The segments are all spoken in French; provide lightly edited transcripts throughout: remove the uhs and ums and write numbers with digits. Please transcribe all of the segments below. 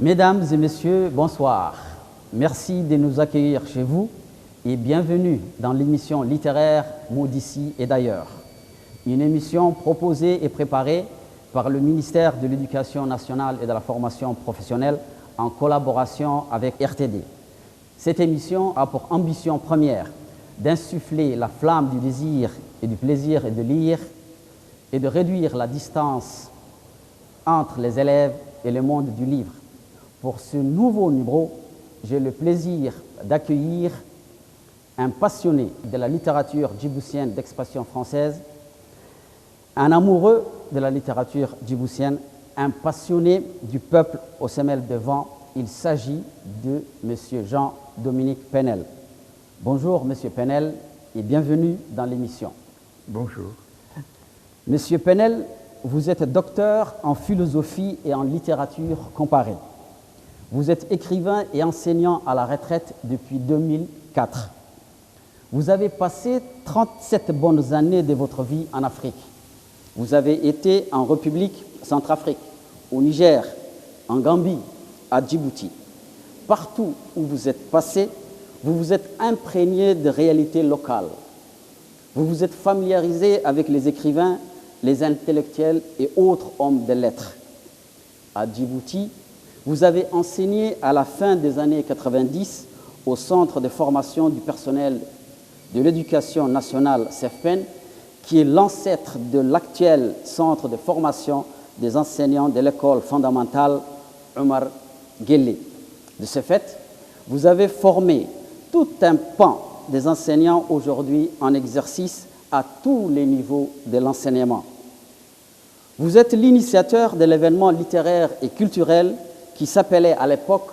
Mesdames et messieurs, bonsoir. Merci de nous accueillir chez vous et bienvenue dans l'émission littéraire Mots d'ici et d'ailleurs. Une émission proposée et préparée par le ministère de l'Éducation nationale et de la formation professionnelle en collaboration avec RTD. Cette émission a pour ambition première d'insuffler la flamme du désir et du plaisir de lire et de réduire la distance entre les élèves et le monde du livre. Pour ce nouveau numéro, j'ai le plaisir d'accueillir un passionné de la littérature djiboutienne d'expression française, un amoureux de la littérature djiboutienne, un passionné du peuple aux semelles de vent. Il s'agit de M. Jean-Dominique Penel. Bonjour M. Penel et bienvenue dans l'émission. Bonjour. Monsieur Penel, vous êtes docteur en philosophie et en littérature comparée. Vous êtes écrivain et enseignant à la retraite depuis 2004. Vous avez passé 37 bonnes années de votre vie en Afrique. Vous avez été en République Centrafrique, au Niger, en Gambie, à Djibouti. Partout où vous êtes passé, vous vous êtes imprégné de réalités locales. Vous vous êtes familiarisé avec les écrivains, les intellectuels et autres hommes de lettres. À Djibouti, vous avez enseigné à la fin des années 90 au Centre de formation du personnel de l'éducation nationale CEFPEN, qui est l'ancêtre de l'actuel Centre de formation des enseignants de l'école fondamentale Omar Guelleh. De ce fait, vous avez formé tout un pan des enseignants aujourd'hui en exercice à tous les niveaux de l'enseignement. Vous êtes l'initiateur de l'événement littéraire et culturel qui s'appelait à l'époque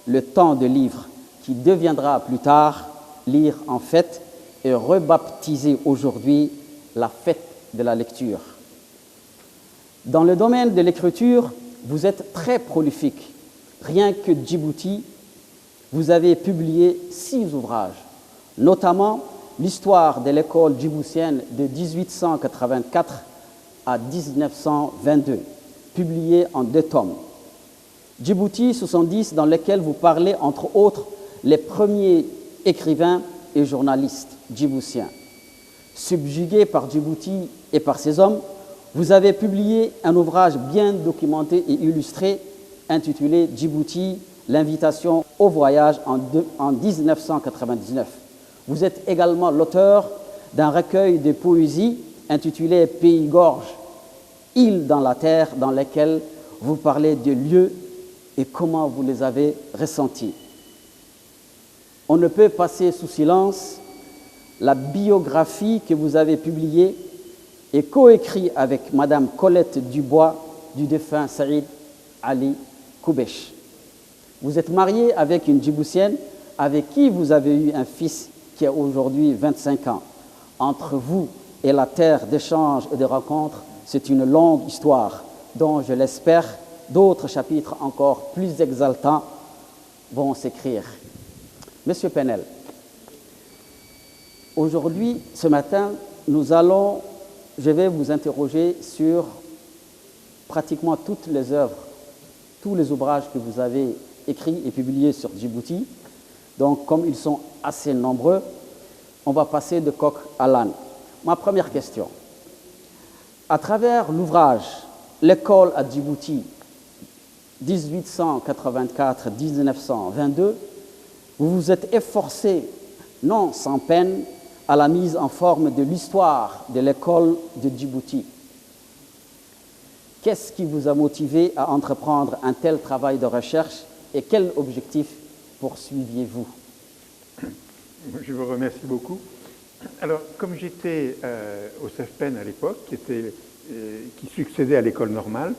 le temps de livre, qui deviendra plus tard Lire en fête et rebaptisé aujourd'hui la fête de la lecture. Dans le domaine de l'écriture, vous êtes très prolifique. Rien que Djibouti, vous avez publié 6 ouvrages, notamment l'histoire de l'école djiboutienne de 1884 à 1922, publié en 2 tomes. Djibouti 70, dans lequel vous parlez, entre autres, les premiers écrivains et journalistes djiboutiens. Subjugué par Djibouti et par ses hommes, vous avez publié un ouvrage bien documenté et illustré intitulé Djibouti, l'invitation au voyage en 1999. Vous êtes également l'auteur d'un recueil de poésie intitulé Pays-Gorge, île dans la terre, dans lequel vous parlez de lieux et comment vous les avez ressentis. On ne peut passer sous silence la biographie que vous avez publiée et coécrite avec Madame Colette Dubois du défunt Saïd Ali Koubeche. Vous êtes marié avec une Djiboutienne avec qui vous avez eu un fils qui a aujourd'hui 25 ans. Entre vous et la terre d'échanges et de rencontres, c'est une longue histoire dont, je l'espère, d'autres chapitres encore plus exaltants vont s'écrire. Monsieur Penel, aujourd'hui, ce matin, je vais vous interroger sur pratiquement toutes les œuvres, tous les ouvrages que vous avez écrits et publiés sur Djibouti. Donc, comme ils sont assez nombreux, on va passer de coq à l'âne. Ma première question. À travers l'ouvrage « L'école à Djibouti » 1884-1922, Vous vous êtes efforcé, non sans peine, à la mise en forme de l'histoire de l'école de Djibouti. Qu'est-ce qui vous a motivé à entreprendre un tel travail de recherche et quel objectif poursuiviez-vous? Je vous remercie beaucoup. Alors, comme j'étais au CEFPEN à l'époque, qui succédait à l'école normale,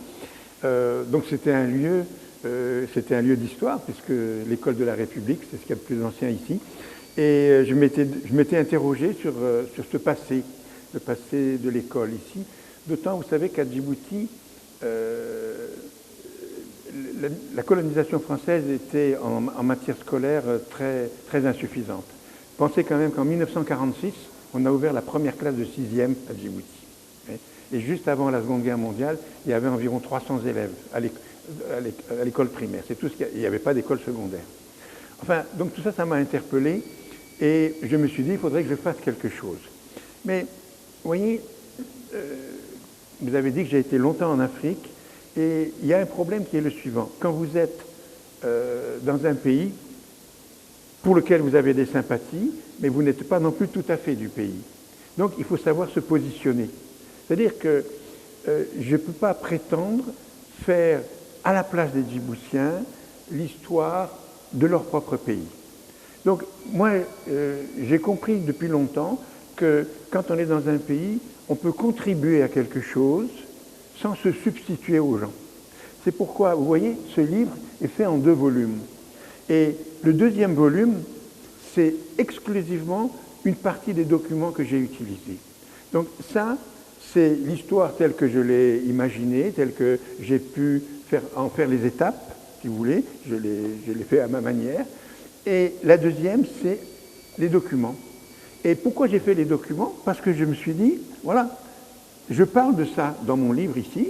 donc c'était un lieu d'histoire, puisque l'école de la République, c'est ce qu'il y a de plus ancien ici. Et je m'étais interrogé sur ce passé, le passé de l'école ici. D'autant, vous savez qu'à Djibouti, la colonisation française était en matière scolaire très, très insuffisante. Pensez quand même qu'en 1946, on a ouvert la première classe de 6e à Djibouti. Et juste avant la Seconde Guerre mondiale, il y avait environ 300 élèves à l'école primaire. C'est tout ce qu'il y a. Il n'y avait pas d'école secondaire. Enfin, donc tout ça, ça m'a interpellé. Et je me suis dit, il faudrait que je fasse quelque chose. Mais, vous voyez, vous avez dit que j'ai été longtemps en Afrique, et il y a un problème qui est le suivant. Quand vous êtes dans un pays pour lequel vous avez des sympathies, mais vous n'êtes pas non plus tout à fait du pays. Donc, il faut savoir se positionner. C'est-à-dire que je ne peux pas prétendre faire, à la place des Djiboutiens, l'histoire de leur propre pays. Donc, moi, j'ai compris depuis longtemps que quand on est dans un pays, on peut contribuer à quelque chose sans se substituer aux gens. C'est pourquoi, vous voyez, ce livre est fait en 2 volumes. Et le 2e volume, c'est exclusivement une partie des documents que j'ai utilisés. Donc ça, c'est l'histoire telle que je l'ai imaginée, telle que j'ai pu en faire les étapes, si vous voulez. Je l'ai fait à ma manière. Et la 2e, c'est les documents. Et pourquoi j'ai fait les documents? Parce que je me suis dit, voilà, je parle de ça dans mon livre ici,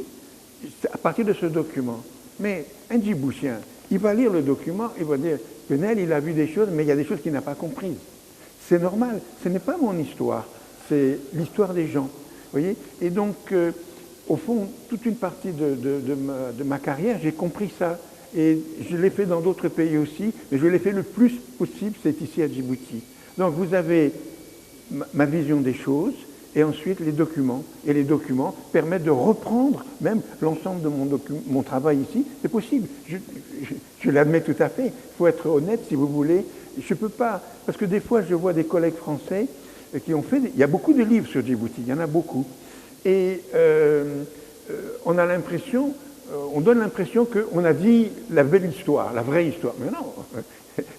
à partir de ce document. Mais un Djiboutien, il va lire le document, il va dire, Penel, il a vu des choses, mais il y a des choses qu'il n'a pas comprises. C'est normal, ce n'est pas mon histoire, c'est l'histoire des gens. Voyez. Et donc, au fond, toute une partie de ma carrière, j'ai compris ça. Et je l'ai fait dans d'autres pays aussi, mais je l'ai fait le plus possible, c'est ici à Djibouti. Donc vous avez ma vision des choses, et ensuite les documents. Et les documents permettent de reprendre même l'ensemble de mon travail ici. C'est possible, je l'admets tout à fait. Il faut être honnête si vous voulez. Je ne peux pas, parce que des fois je vois des collègues français qui ont fait... Il y a beaucoup de livres sur Djibouti, il y en a beaucoup. Et on a l'impression... on donne l'impression qu'on a dit la belle histoire, la vraie histoire. Mais non,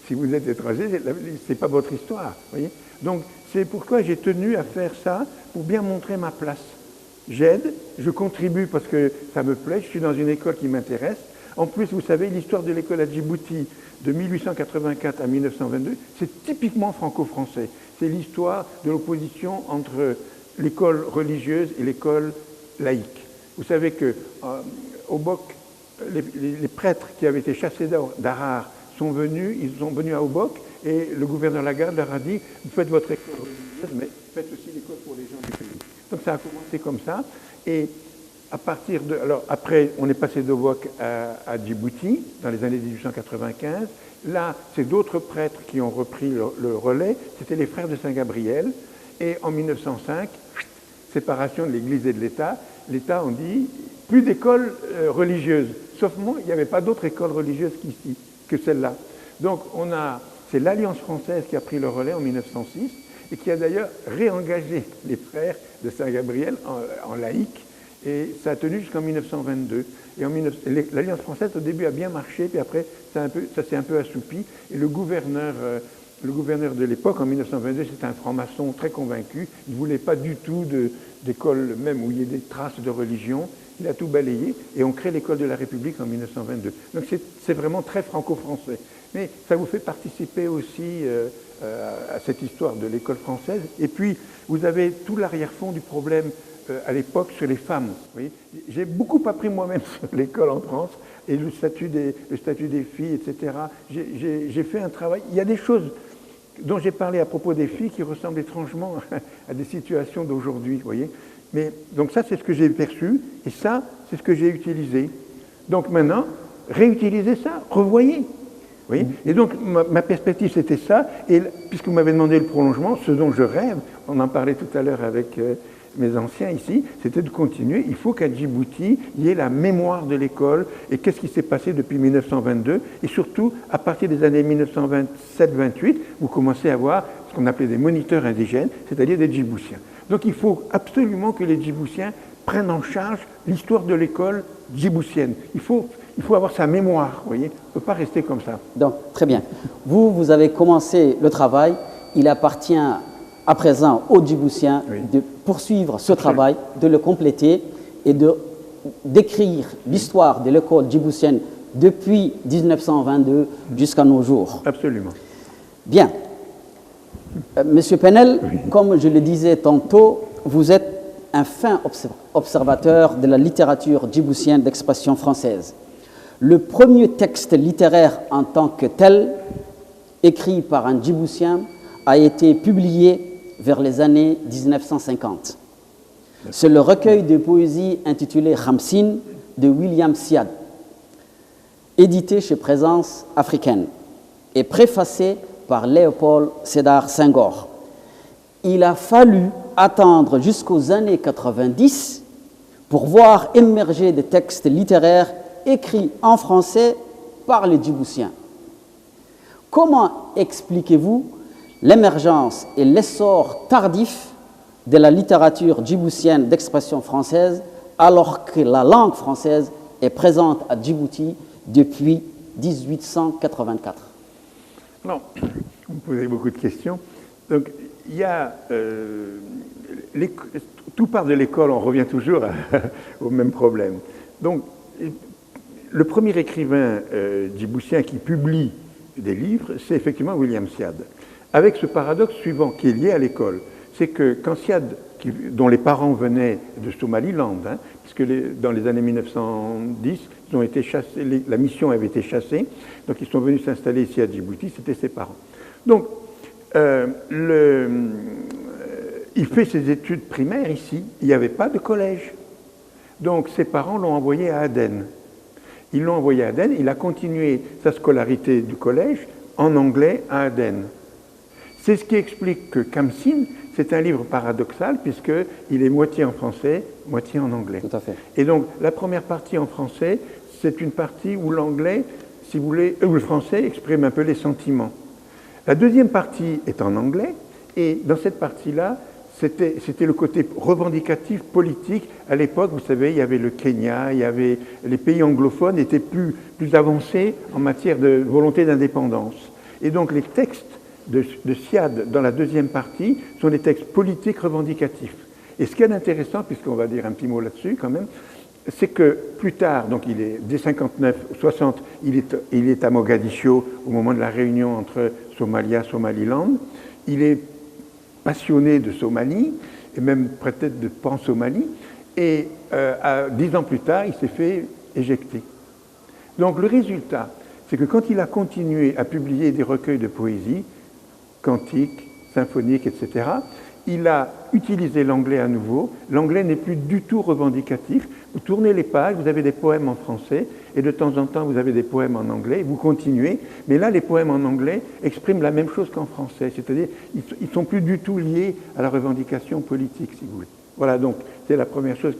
si vous êtes étranger, ce n'est pas votre histoire. Voyez. Donc, c'est pourquoi j'ai tenu à faire ça, pour bien montrer ma place. J'aide, je contribue parce que ça me plaît, je suis dans une école qui m'intéresse. En plus, vous savez, l'histoire de l'école à Djibouti, de 1884 à 1922, c'est typiquement franco-français. C'est l'histoire de l'opposition entre l'école religieuse et l'école laïque. Vous savez que... au Obok, les prêtres qui avaient été chassés d'Harar sont venus à Obok et le gouverneur Lagarde leur a dit « Vous faites votre école religieuse, mais faites aussi l'école pour les gens du pays ». Donc ça a commencé comme ça. Et à partir de... Alors après, on est passé d'Obok à Djibouti dans les années 1895. Là, c'est d'autres prêtres qui ont repris le relais. C'était les frères de Saint-Gabriel. Et en 1905, séparation de l'Église et de l'État, l'État a dit... Plus d'écoles religieuses. Sauf moi, il n'y avait pas d'autres écoles religieuses qu'ici, que celle-là. Donc, c'est l'Alliance française qui a pris le relais en 1906 et qui a d'ailleurs réengagé les frères de Saint-Gabriel en laïque. Et ça a tenu jusqu'en 1922. Et l'Alliance française, au début, a bien marché, puis après, ça s'est un peu assoupi. Et le gouverneur de l'époque, en 1922, c'était un franc-maçon très convaincu. Il ne voulait pas du tout d'école, même où il y ait des traces de religion. Il a tout balayé et on crée l'école de la République en 1922. Donc c'est vraiment très franco-français. Mais ça vous fait participer aussi à cette histoire de l'école française. Et puis, vous avez tout l'arrière-fond du problème à l'époque sur les femmes. J'ai beaucoup appris moi-même sur l'école en France et le statut des filles, etc. J'ai fait un travail. Il y a des choses dont j'ai parlé à propos des filles qui ressemblent étrangement à des situations d'aujourd'hui, vous voyez. Mais, donc ça, c'est ce que j'ai perçu, et ça, c'est ce que j'ai utilisé. Donc maintenant, réutilisez ça, revoyez. voyez. Et donc, ma perspective, c'était ça. Et puisque vous m'avez demandé le prolongement, ce dont je rêve, on en parlait tout à l'heure avec mes anciens ici, c'était de continuer. Il faut qu'à Djibouti, il y ait la mémoire de l'école et qu'est-ce qui s'est passé depuis 1922. Et surtout, à partir des années 1927-28, vous commencez à voir ce qu'on appelait des moniteurs indigènes, c'est-à-dire des Djiboutiens. Donc il faut absolument que les Djiboutiens prennent en charge l'histoire de l'école djiboutienne. Il faut avoir sa mémoire, vous voyez. On ne peut pas rester comme ça. Donc, très bien. Vous avez commencé le travail. Il appartient à présent aux Djiboutiens de poursuivre ce travail, de le compléter et d'écrire l'histoire de l'école djiboutienne depuis 1922 jusqu'à nos jours. Absolument. Bien. Monsieur Penel, comme je le disais tantôt, vous êtes un fin observateur de la littérature djiboutienne d'expression française. Le premier texte littéraire en tant que tel, écrit par un Djiboutien, a été publié vers les années 1950. C'est le recueil de poésie intitulé Khamsin de William Siad, édité chez Présence africaine et préfacé par Léopold Sédar Senghor. Il a fallu attendre jusqu'aux années 90 pour voir émerger des textes littéraires écrits en français par les Djiboutiens. Comment expliquez-vous l'émergence et l'essor tardif de la littérature djiboutienne d'expression française alors que la langue française est présente à Djibouti depuis 1884? Non, vous me posez beaucoup de questions. Donc, il y a... tout part de l'école, on revient toujours au même problème. Donc, le premier écrivain djiboutien qui publie des livres, c'est effectivement William Siad. Avec ce paradoxe suivant qui est lié à l'école, c'est que quand Siad, dont les parents venaient de Somaliland, puisque dans les années 1910, ils ont été chassés, la mission avait été chassée, donc ils sont venus s'installer ici à Djibouti, c'était ses parents. Donc, il fait ses études primaires ici, il n'y avait pas de collège. Donc ses parents l'ont envoyé à Aden. Ils l'ont envoyé à Aden, il a continué sa scolarité du collège en anglais à Aden. C'est ce qui explique que Khamsin, c'est un livre paradoxal puisqu'il est moitié en français, moitié en anglais. Tout à fait. Et donc la première partie en français, c'est une partie où l'anglais, si vous voulez, où le français exprime un peu les sentiments. La deuxième partie est en anglais, et dans cette partie-là, c'était le côté revendicatif, politique. À l'époque, vous savez, il y avait le Kenya, il y avait les pays anglophones étaient plus avancés en matière de volonté d'indépendance. Et donc les textes de Siad dans la deuxième partie sont des textes politiques revendicatifs. Et ce qui est intéressant, puisqu'on va dire un petit mot là-dessus quand même, c'est que plus tard, donc il est dès 59 ou 60, il est à Mogadiscio au moment de la réunion entre Somalia, Somaliland. Il est passionné de Somalie, et même peut-être de pan-Somalie, et 10 ans plus tard, il s'est fait éjecter. Donc le résultat, c'est que quand il a continué à publier des recueils de poésie, cantiques, symphoniques, etc., il a utilisé l'anglais à nouveau. L'anglais n'est plus du tout revendicatif. Vous tournez les pages, vous avez des poèmes en français, et de temps en temps, vous avez des poèmes en anglais, vous continuez. Mais là, les poèmes en anglais expriment la même chose qu'en français, c'est-à-dire ils ne sont plus du tout liés à la revendication politique, si vous voulez. Voilà, donc, c'est la première chose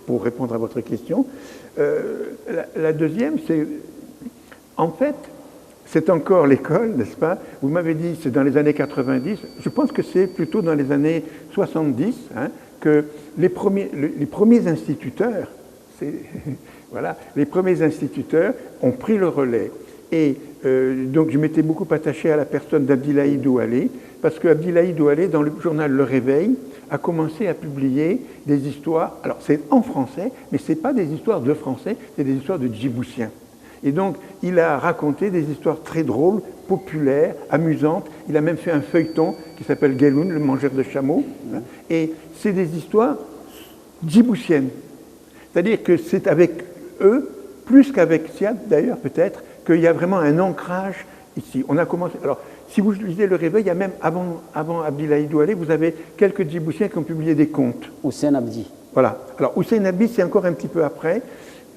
pour répondre à votre question. La deuxième, c'est, en fait, c'est encore l'école, n'est-ce pas? Vous m'avez dit, c'est dans les années 90. Je pense que c'est plutôt dans les années 70 que les premiers instituteurs, voilà, les premiers instituteurs ont pris le relais. Et donc, je m'étais beaucoup attaché à la personne d'Abdillahi Doualé, parce qu'Abdillahi Doualé, dans le journal Le Réveil, a commencé à publier des histoires. Alors, c'est en français, mais ce n'est pas des histoires de Français, c'est des histoires de Djiboutiens. Et donc, il a raconté des histoires très drôles, populaires, amusantes. Il a même fait un feuilleton qui s'appelle Geloun, le mangeur de chameaux. Et c'est des histoires djiboutiennes. C'est-à-dire que c'est avec eux, plus qu'avec Siad d'ailleurs peut-être, qu'il y a vraiment un ancrage ici. On a commencé. Alors, si vous lisez Le Réveil, il y a même, avant Abdillahi Doualé, vous avez quelques Djiboutiens qui ont publié des contes. Hussein Abdi. Voilà. Alors, Hussein Abdi, c'est encore un petit peu après.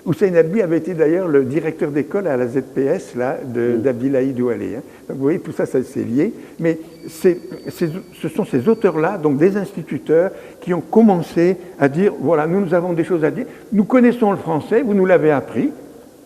Hussein Abdi avait été d'ailleurs le directeur d'école à la ZPS d'Abdillahi Doualé. Hein. Donc vous voyez, tout ça, c'est lié. Mais ce sont ces auteurs-là, donc des instituteurs, qui ont commencé à dire, voilà, nous avons des choses à dire. Nous connaissons le français, vous nous l'avez appris,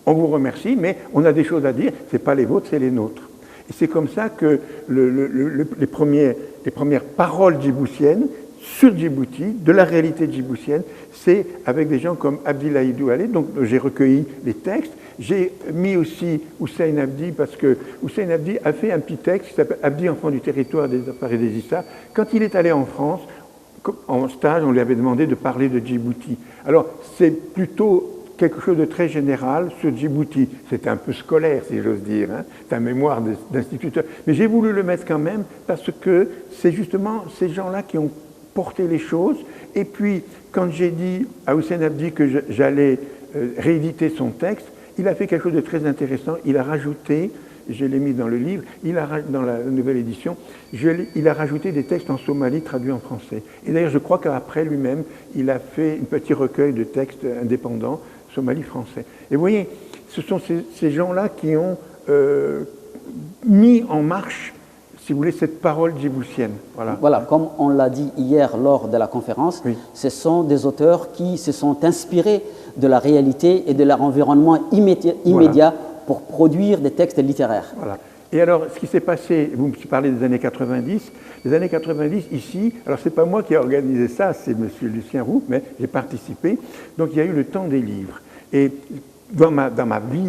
on vous remercie, mais on a des choses à dire, ce n'est pas les vôtres, c'est les nôtres. Et c'est comme ça que les premières paroles djiboutiennes sur Djibouti, de la réalité djiboutienne, c'est avec des gens comme Abdillahi Doualé. Donc j'ai recueilli les textes. J'ai mis aussi Hussein Abdi, parce que Hussein Abdi a fait un petit texte qui s'appelle Abdi, enfant du territoire des Afar et des Issa. Quand il est allé en France, en stage, on lui avait demandé de parler de Djibouti. Alors c'est plutôt quelque chose de très général sur Djibouti. C'est un peu scolaire, si j'ose dire. Hein. C'est un mémoire d'instituteur. Mais j'ai voulu le mettre quand même parce que c'est justement ces gens-là qui ont porté les choses. Et puis, quand j'ai dit à Hussein Abdi que j'allais rééditer son texte, il a fait quelque chose de très intéressant. Il a rajouté, je l'ai mis dans le livre, dans la nouvelle édition, il a rajouté des textes en somali traduits en français. Et d'ailleurs, je crois qu'après lui-même, il a fait un petit recueil de textes indépendants somali français. Et vous voyez, ce sont ces gens-là qui ont mis en marche, si vous voulez, cette parole djiboutienne. Voilà, comme on l'a dit hier lors de la conférence, oui. Ce sont des auteurs qui se sont inspirés de la réalité et de leur environnement immédiat voilà. Pour produire des textes littéraires. Voilà. Et alors, ce qui s'est passé, vous me parlez des années 90, les années 90 ici, alors c'est pas moi qui ai organisé ça, c'est M. Lucien Roux, mais j'ai participé. Donc il y a eu le temps des livres. Et dans ma vie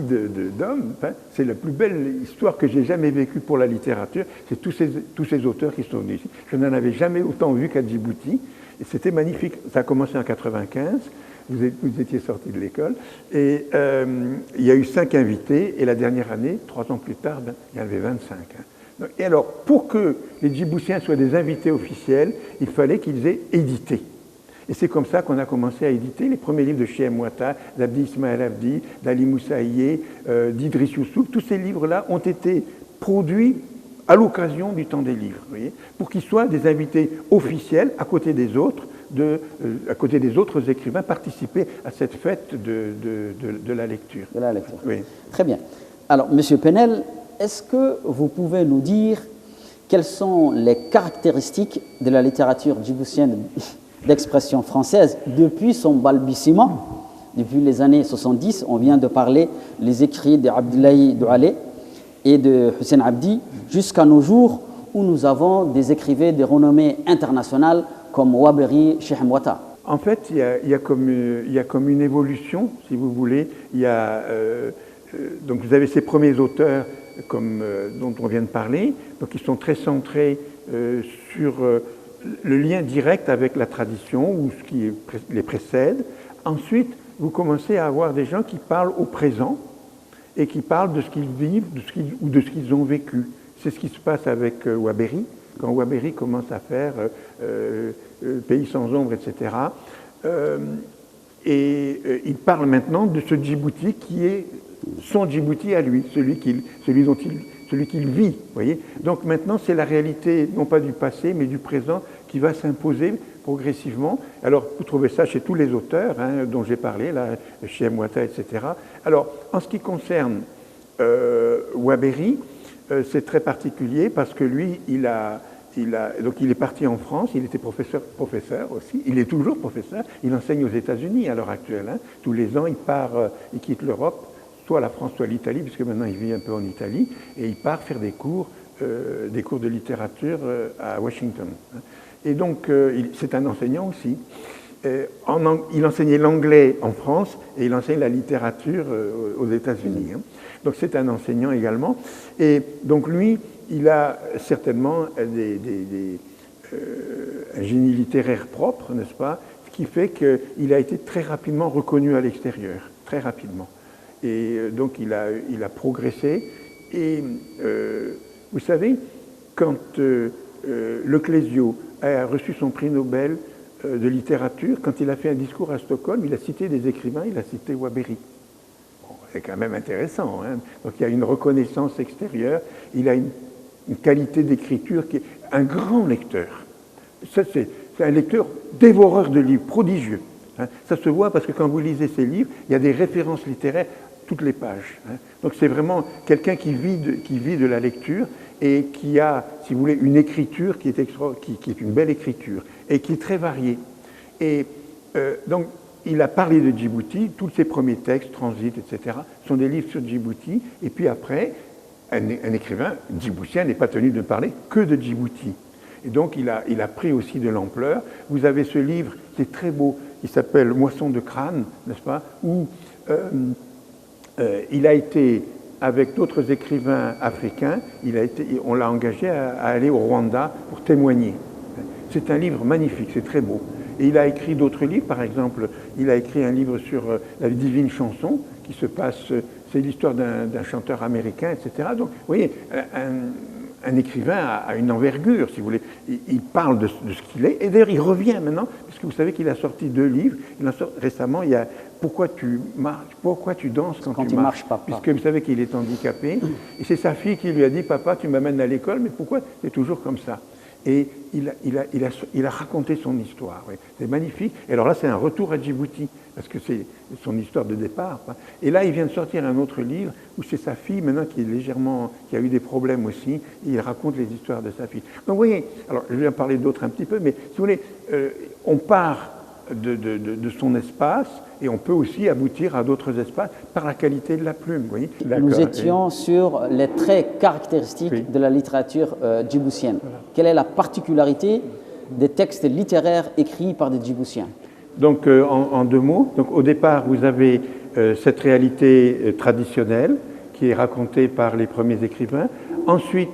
d'homme, c'est la plus belle histoire que j'ai jamais vécue pour la littérature, c'est tous ces auteurs qui sont venus ici. Je n'en avais jamais autant vu qu'à Djibouti, et c'était magnifique. Ça a commencé en 95, vous étiez sorti de l'école, et il y a eu 5 invités, et la dernière année, 3 ans plus tard, il y en avait 25. Hein. Et alors, pour que les Djiboutiens soient des invités officiels, il fallait qu'ils aient édité. Et c'est comme ça qu'on a commencé à éditer les premiers livres de Cheikh Mouata, d'Abdi Ismaël Abdi, d'Ali Moussaïé, d'Idriss Youssouf. Tous ces livres-là ont été produits à l'occasion du temps des livres, vous voyez, pour qu'ils soient des invités officiels à côté des autres, à côté des autres écrivains, participer à cette fête de la lecture. De la lecture. Oui. Très bien. Alors, M. Penel, est-ce que vous pouvez nous dire quelles sont les caractéristiques de la littérature djiboutienne d'expression française depuis son balbutiement, depuis les années 70, on vient de parler les écrits d'Abdillahi Doualé et de Hussein Abdi, jusqu'à nos jours où nous avons des écrivains de renommée internationale comme Waberi, Cheikh Mouata. En fait, il y a comme une évolution, si vous voulez. Donc vous avez ces premiers auteurs dont on vient de parler, donc ils sont très centrés sur le lien direct avec la tradition ou ce qui les précède. Ensuite, vous commencez à avoir des gens qui parlent au présent et qui parlent de ce qu'ils vivent ou de ce qu'ils ont vécu. C'est ce qui se passe avec Waberi, quand Waberi commence à faire Pays sans ombre, etc. Il parle maintenant de ce Djibouti qui est son Djibouti à lui, celui qu'il vit. Voyez. Donc maintenant, c'est la réalité, non pas du passé, mais du présent, qui va s'imposer progressivement. Alors, vous trouvez ça chez tous les auteurs dont j'ai parlé, là, chez Mouata, etc. Alors, en ce qui concerne Waberi, c'est très particulier parce que lui, donc il est parti en France, il était professeur aussi, il est toujours professeur, il enseigne aux États-Unis à l'heure actuelle. Hein. Tous les ans, il quitte l'Europe, soit la France, soit l'Italie, puisque maintenant il vit un peu en Italie, et il part faire des cours de littérature à Washington. Et donc, c'est un enseignant aussi. Il enseignait l'anglais en France et il enseigne la littérature aux États-Unis. Hein. Donc, c'est un enseignant également. Et donc, lui, il a certainement un génie littéraire propre, n'est-ce pas, ce qui fait qu'il a été très rapidement reconnu à l'extérieur, très rapidement. Et donc, il a progressé. Et vous savez, quand Le Clésio a reçu son prix Nobel de littérature, quand il a fait un discours à Stockholm, il a cité des écrivains, il a cité Waberi. Bon, c'est quand même intéressant. Hein. Donc, il y a une reconnaissance extérieure, il a une qualité d'écriture qui est un grand lecteur. Ça, c'est un lecteur dévoreur de livres, prodigieux. hein. Ça se voit parce que quand vous lisez ses livres, il y a des références littéraires toutes les pages, hein. Donc c'est vraiment quelqu'un qui vit de la lecture et qui a, si vous voulez, une écriture qui est une belle écriture et qui est très variée. Et donc, il a parlé de Djibouti, tous ses premiers textes, Transit, etc., sont des livres sur Djibouti, et puis après, un écrivain djiboutien n'est pas tenu de parler que de Djibouti. Et donc, il a pris aussi de l'ampleur. Vous avez ce livre qui est très beau, qui s'appelle Moisson de crâne, n'est-ce pas, où il a été, avec d'autres écrivains africains, on l'a engagé à aller au Rwanda pour témoigner. C'est un livre magnifique, c'est très beau. Et il a écrit d'autres livres, par exemple, il a écrit un livre sur la divine chanson, qui se passe, c'est l'histoire d'un chanteur américain, etc. Donc, vous voyez, un écrivain a une envergure, si vous voulez. Il parle de ce qu'il est. Et d'ailleurs, il revient maintenant, puisque vous savez qu'il a sorti 2 livres. Il en sort récemment, il y a Pourquoi tu danses quand tu marches, papa. Puisque vous savez qu'il est handicapé. Et c'est sa fille qui lui a dit, papa, tu m'amènes à l'école, mais pourquoi c'est toujours comme ça? Et il a raconté son histoire. Oui. C'est magnifique. Et alors là, c'est un retour à Djibouti, parce que c'est son histoire de départ. Et là, il vient de sortir un autre livre où c'est sa fille, maintenant, qui a eu des problèmes aussi, et il raconte les histoires de sa fille. Donc, vous voyez, alors je vais en parler d'autres un petit peu, mais si vous voulez, on part de son espace, et on peut aussi aboutir à d'autres espaces par la qualité de la plume. Vous voyez. Nous étions sur les traits caractéristiques de la littérature djiboutienne. Voilà. Quelle est la particularité des textes littéraires écrits par des Djiboutiens? Donc, en 2 mots, donc, au départ, vous avez cette réalité traditionnelle qui est racontée par les premiers écrivains. Ensuite,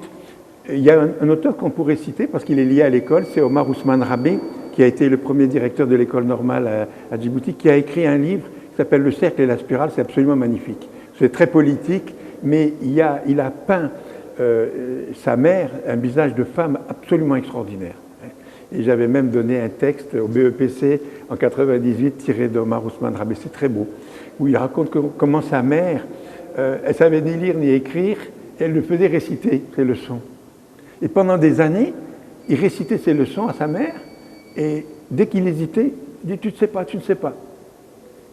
il y a un auteur qu'on pourrait citer, parce qu'il est lié à l'école, c'est Omar Ousmane Rabé, qui a été le premier directeur de l'école normale à Djibouti, qui a écrit un livre qui s'appelle Le cercle et la spirale. C'est absolument magnifique. C'est très politique, mais il a peint sa mère, un visage de femme absolument extraordinaire. Et j'avais même donné un texte au BEPC en 98 tiré d'Omar Ousmane Rabé. C'est très beau, où il raconte comment sa mère, elle savait ni lire ni écrire, et elle le faisait réciter ses leçons. Et pendant des années, il récitait ses leçons à sa mère, et dès qu'il hésitait, il dit « tu ne sais pas, tu ne sais pas ».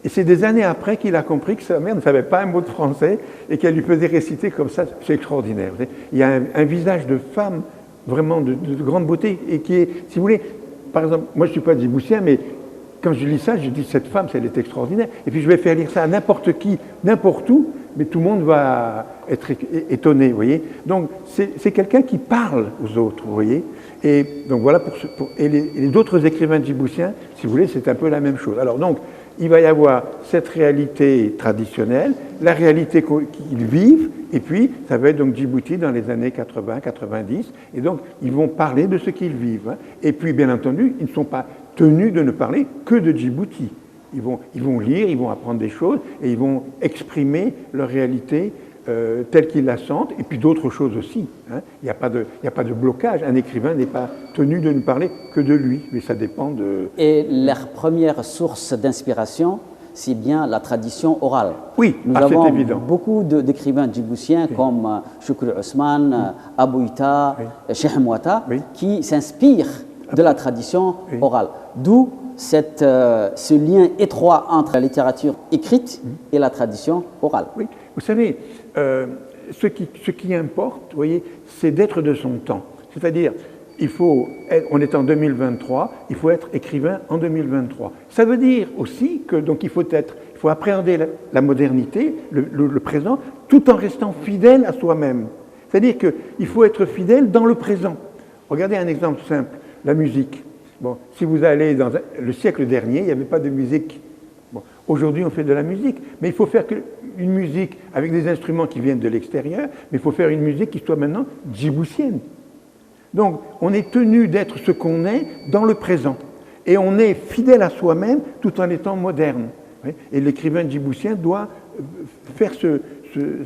Et c'est des années après qu'il a compris que sa mère ne savait pas un mot de français et qu'elle lui faisait réciter comme ça. C'est extraordinaire. Il y a un visage de femme vraiment de grande beauté et qui est, si vous voulez, par exemple, moi je ne suis pas djiboutien, mais quand je lis ça, je dis cette femme, elle est extraordinaire. Et puis je vais faire lire ça à n'importe qui, n'importe où, mais tout le monde va être étonné, vous voyez. Donc c'est quelqu'un qui parle aux autres, vous voyez. Et donc voilà, et les autres écrivains djiboutiens, si vous voulez, c'est un peu la même chose. Alors donc, il va y avoir cette réalité traditionnelle, la réalité qu'ils vivent, et puis ça va être donc Djibouti dans les années 80, 90, et donc ils vont parler de ce qu'ils vivent. Hein. Et puis, bien entendu, ils ne sont pas tenus de ne parler que de Djibouti. Ils vont lire, ils vont apprendre des choses, et ils vont exprimer leur réalité telle qu'ils la sentent, et puis d'autres choses aussi. Hein. Il n'y a pas de blocage. Un écrivain n'est pas tenu de ne parler que de lui, mais ça dépend de... Et leur première source d'inspiration, c'est bien la tradition orale. Oui, nous avons évident. Beaucoup d'écrivains djiboutiens comme Choukri Ousmane, Abouita, Cheikh Mouata, qui s'inspirent de la tradition orale. D'où ce lien étroit entre la littérature écrite et la tradition orale. Oui, vous savez, ce qui importe, vous voyez, c'est d'être de son temps. C'est-à-dire, on est en 2023, il faut être écrivain en 2023. Ça veut dire aussi que donc il faut appréhender la modernité, le présent, tout en restant fidèle à soi-même. C'est-à-dire qu'il faut être fidèle dans le présent. Regardez un exemple simple, la musique. Bon, si vous allez dans le siècle dernier, il n'y avait pas de musique. Bon, aujourd'hui, on fait de la musique, mais il faut faire une musique avec des instruments qui viennent de l'extérieur, mais il faut faire une musique qui soit maintenant djiboutienne. Donc, on est tenu d'être ce qu'on est dans le présent. Et on est fidèle à soi-même tout en étant moderne. Et l'écrivain djiboutien doit faire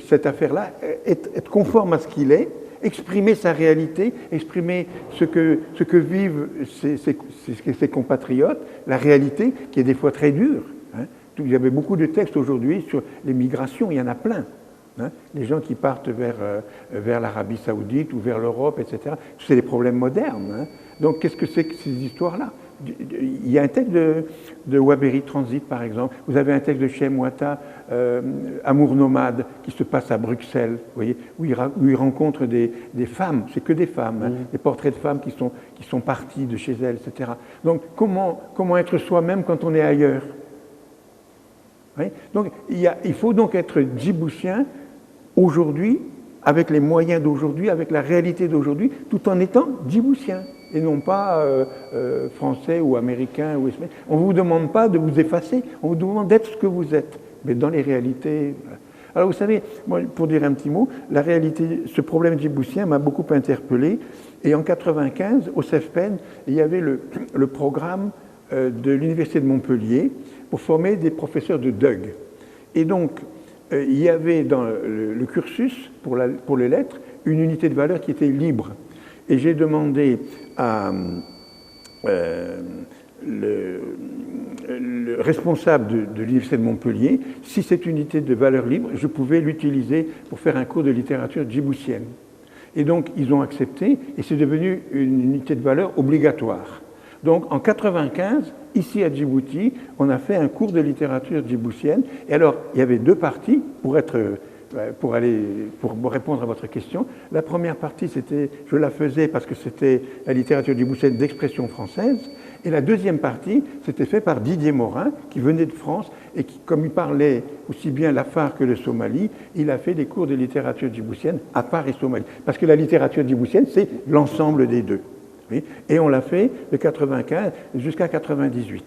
cette affaire-là, être conforme à ce qu'il est, exprimer sa réalité, exprimer ce que vivent ses compatriotes, la réalité qui est des fois très dure. Hein. Il y avait beaucoup de textes aujourd'hui sur les migrations, il y en a plein. Hein. Les gens qui partent vers l'Arabie Saoudite ou vers l'Europe, etc. C'est des problèmes modernes. Hein. Donc qu'est-ce que c'est que ces histoires-là? Il y a un texte de Waberi Transit, par exemple. Vous avez un texte de Chem Ouatta, Amour nomade, qui se passe à Bruxelles, vous voyez, où il rencontre des femmes, c'est que des femmes, hein, des portraits de femmes qui sont parties de chez elles, etc. Donc, comment être soi-même quand on est ailleurs? Oui. Donc, il faut donc être djiboutien aujourd'hui, avec les moyens d'aujourd'hui, avec la réalité d'aujourd'hui, tout en étant djiboutien, et non pas français ou américain ou espagnol. On ne vous demande pas de vous effacer, on vous demande d'être ce que vous êtes, mais dans les réalités. Voilà. Alors vous savez, moi, pour dire un petit mot, la réalité, ce problème djiboutien m'a beaucoup interpellé, et en 1995, au CEFPEN, il y avait le programme de l'Université de Montpellier pour former des professeurs de DUG. Et donc, il y avait dans le cursus, pour les lettres, une unité de valeur qui était libre. Et j'ai demandé à le responsable de l'Université de Montpellier si cette unité de valeur libre, je pouvais l'utiliser pour faire un cours de littérature djiboutienne. Et donc, ils ont accepté, et c'est devenu une unité de valeur obligatoire. Donc, en 1995, ici à Djibouti, on a fait un cours de littérature djiboutienne. Et alors, il y avait deux parties pour répondre à votre question. La première partie, je la faisais parce que c'était la littérature djiboutienne d'expression française. Et la deuxième partie, c'était fait par Didier Morin, qui venait de France et qui, comme il parlait aussi bien l'afar que le somali, il a fait des cours de littérature djiboutienne afar et somali. Parce que la littérature djiboutienne, c'est l'ensemble des deux. Oui, et on l'a fait de 95 jusqu'à 98.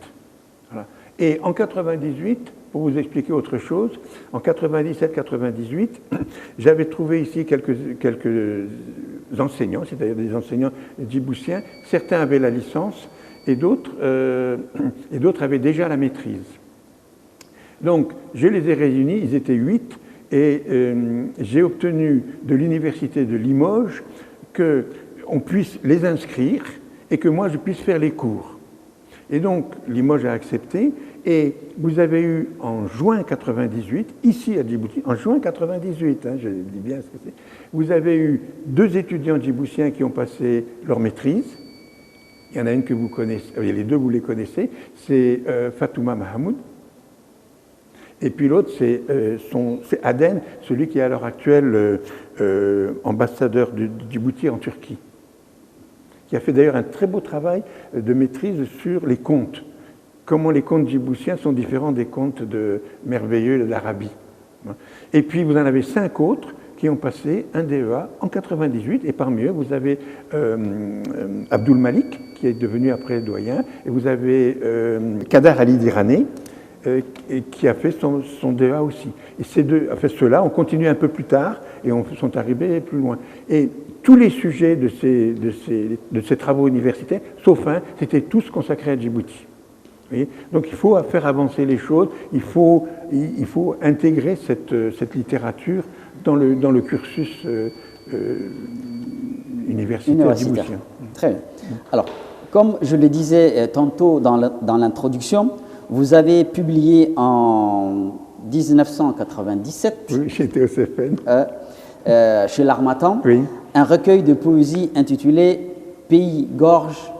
Voilà. Et en 98, pour vous expliquer autre chose, en 97-98, j'avais trouvé ici quelques enseignants, c'est-à-dire des enseignants djiboutiens. Certains avaient la licence et d'autres avaient déjà la maîtrise. Donc, je les ai réunis, ils étaient 8, et j'ai obtenu de l'université de Limoges qu'on puisse les inscrire et que moi je puisse faire les cours. Et donc Limoges a accepté, et vous avez eu en juin 98, ici à Djibouti, en juin 98, je dis bien ce que c'est, vous avez eu 2 étudiants djiboutiens qui ont passé leur maîtrise. Il y en a une que vous connaissez, les deux vous les connaissez, c'est Fatouma Mahamoud. Et puis l'autre, c'est Aden, celui qui est à l'heure actuelle ambassadeur de Djibouti en Turquie, qui a fait d'ailleurs un très beau travail de maîtrise sur les contes. Comment les contes djiboutiens sont différents des contes merveilleux d'Arabie. Et puis vous en avez 5 autres qui ont passé un DEA en 98, et parmi eux, vous avez Abdul Malik, qui est devenu après doyen, et vous avez Kadar Ali Dirané, qui a fait son DEA aussi. Et ceux-là ont continué un peu plus tard et sont arrivés plus loin. Et tous les sujets de ces travaux universitaires, sauf un, c'était tous consacrés à Djibouti. Vous voyez ? Donc il faut faire avancer les choses, il faut intégrer cette littérature dans le cursus universitaire djiboutien. Très bien. Alors, comme je le disais tantôt dans l'introduction, vous avez publié en 1997, oui, j'étais au CFN, chez l'Harmattan, oui, un recueil de poésie intitulé « Pays, gorge,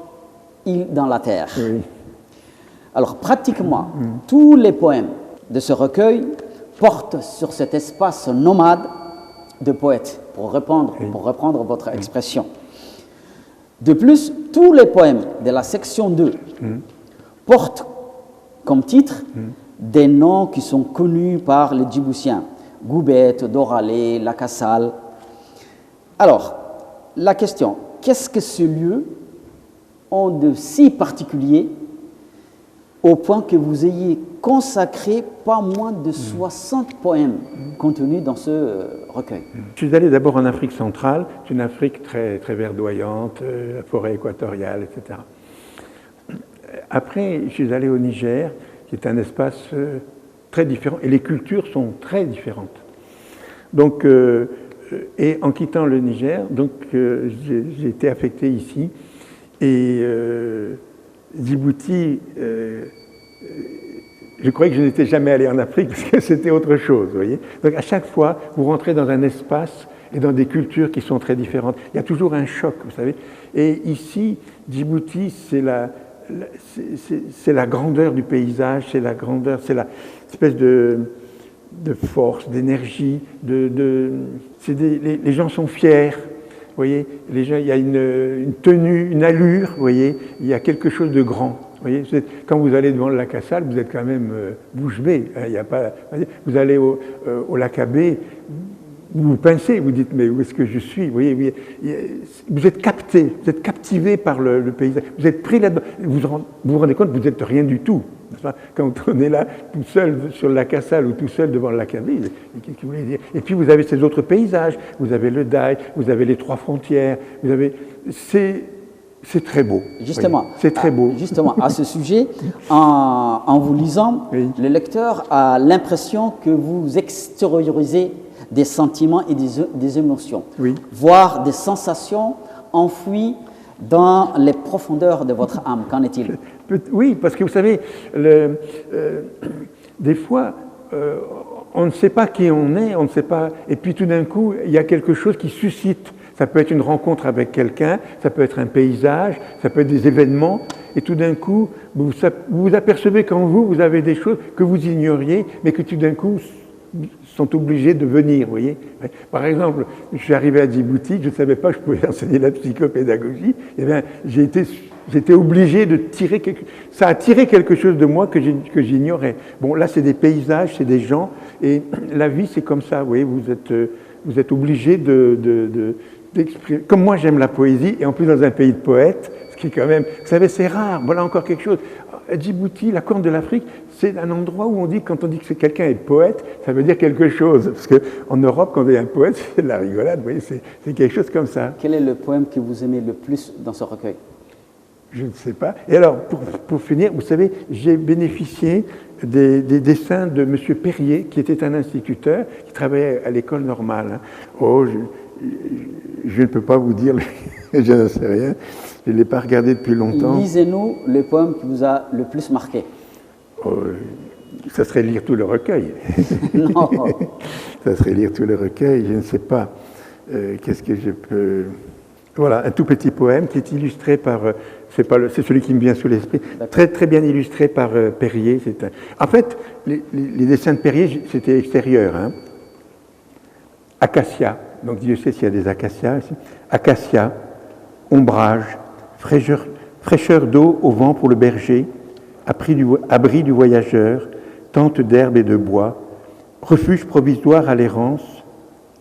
île dans la terre ». Oui. Alors, pratiquement, tous les poèmes de ce recueil portent sur cet espace nomade de poètes, pour reprendre votre expression. De plus, tous les poèmes de la section 2 portent comme titre des noms qui sont connus par les Djiboutiens, Goubet, Doralé, Lakassal. Alors, la question, qu'est-ce que ces lieux ont de si particulier au point que vous ayez consacré pas moins de 60 poèmes contenus dans ce recueil? Je suis allé d'abord en Afrique centrale, c'est une Afrique très, très verdoyante, la forêt équatoriale, etc. Après, je suis allé au Niger, qui est un espace très différent, et les cultures sont très différentes. Donc, et en quittant le Niger, donc j'ai été affecté ici, et Djibouti, je croyais que je n'étais jamais allé en Afrique parce que c'était autre chose, vous voyez. Donc à chaque fois, vous rentrez dans un espace et dans des cultures qui sont très différentes. Il y a toujours un choc, vous savez. Et ici, Djibouti, c'est c'est la grandeur du paysage, c'est la grandeur, c'est la espèce de force, d'énergie, les gens sont fiers, vous voyez, les gens, il y a une tenue, une allure, vous voyez, il y a quelque chose de grand. Vous voyez, quand vous allez devant le lac Assal, vous êtes quand même bouche bée. Hein, il y a pas, vous allez au lac Abbé, vous pincez, vous dites mais où est-ce que je suis? Vous voyez, vous êtes capté, vous êtes captivé par le paysage, vous êtes pris là-dedans, vous rendez compte que vous n'êtes rien du tout. Quand on est là tout seul sur le lac Assal ou tout seul devant le lac Abbé, qu'est-ce que vous voulez dire? Et puis vous avez ces autres paysages, vous avez le Daï, vous avez les trois frontières, vous avez c'est très beau. Justement, c'est très beau. Justement, à ce sujet, en vous lisant, oui. Le lecteur a l'impression que vous extériorisez des sentiments et des émotions, oui. voire des sensations enfouies dans les profondeurs de votre âme. Qu'en est-il? Oui, parce que vous savez, des fois, on ne sait pas qui on est, on ne sait pas, et puis tout d'un coup, il y a quelque chose qui suscite. Ça peut être une rencontre avec quelqu'un, ça peut être un paysage, ça peut être des événements, et tout d'un coup, vous vous apercevez qu'en vous, vous avez des choses que vous ignoriez, mais que tout d'un coup sont obligés de venir, vous voyez. Par exemple, je suis arrivé à Djibouti, je ne savais pas que je pouvais enseigner la psychopédagogie, et bien j'étais obligé de tirer ça a tiré quelque chose de moi que j'ignorais. Bon, là, c'est des paysages, c'est des gens, et la vie, c'est comme ça, vous voyez, vous êtes obligé d'exprimer. Comme moi, j'aime la poésie, et en plus dans un pays de poètes, ce qui est quand même, vous savez, c'est rare. Voilà encore quelque chose. À Djibouti, la Corne de l'Afrique, c'est un endroit où on dit, quand on dit que quelqu'un est poète, ça veut dire quelque chose. Parce qu'en Europe, quand on est un poète, c'est de la rigolade, vous voyez, c'est quelque chose comme ça. Quel est le poème que vous aimez le plus dans ce recueil? Je ne sais pas. Et alors, pour finir, vous savez, j'ai bénéficié des dessins de M. Perrier, qui était un instituteur, qui travaillait à l'école normale. Oh, je ne peux pas vous dire, je ne sais rien, je ne l'ai pas regardé depuis longtemps. Lisez-nous le poème qui vous a le plus marqué. Oh, ça serait lire tout le recueil. Non. Ça serait lire tout le recueil, je ne sais pas. Qu'est-ce que je peux... Voilà, un tout petit poème qui est illustré par... c'est celui qui me vient sous l'esprit. Très, très bien illustré par Perrier. En fait, les dessins de Perrier, c'était extérieur. Hein. Acacia. Donc Dieu sait s'il y a des acacias ici. Acacia, ombrage, fraîcheur d'eau au vent pour le berger, abri du voyageur, tente d'herbe et de bois, refuge provisoire à l'errance,